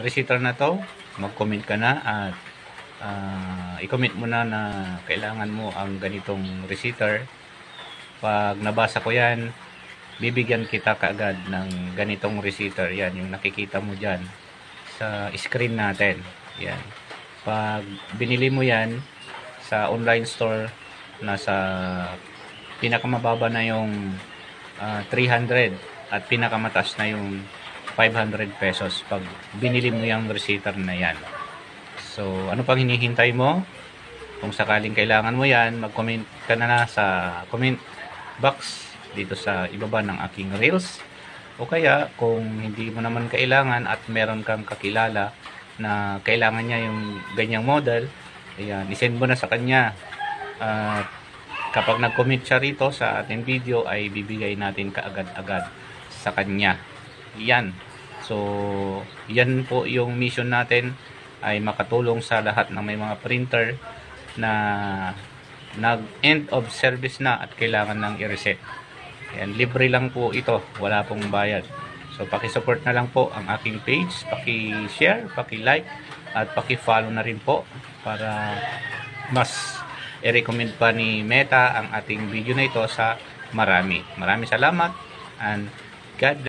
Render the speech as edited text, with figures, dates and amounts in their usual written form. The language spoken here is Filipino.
Receiver na to, mag-comment ka na at i-comment mo na na kailangan mo ang ganitong receiver. Pag nabasa ko yan, bibigyan kita kaagad ng ganitong receiver. Yan, yung nakikita mo dyan sa screen natin. Yan. Pag binili mo yan sa online store, nasa pinakamababa na yung 300 at pinakamataas na yung 500 pesos pag binili mo yung receiver na yan. So, ano pang hinihintay mo? Kung sakaling kailangan mo yan, mag-comment ka na sa comment box dito sa ibaba ng aking reels. O kaya, kung hindi mo naman kailangan at meron kang kakilala na kailangan niya yung ganyang model, ayan, isend mo na sa kanya. At kapag nag-comment siya rito sa ating video, ay bibigay natin kaagad-agad sa kanya. Yan. So, yan po yung mission natin, ay makatulong sa lahat ng may mga printer na nag-end of service na at kailangan ng i-reset. Yan, libre lang po ito, wala pong bayad. So, paki-support na lang po ang aking page, paki-share, paki-like, at paki-follow na rin po para mas i-recommend pa ni Meta ang ating video na ito sa marami. Maraming salamat and God bless.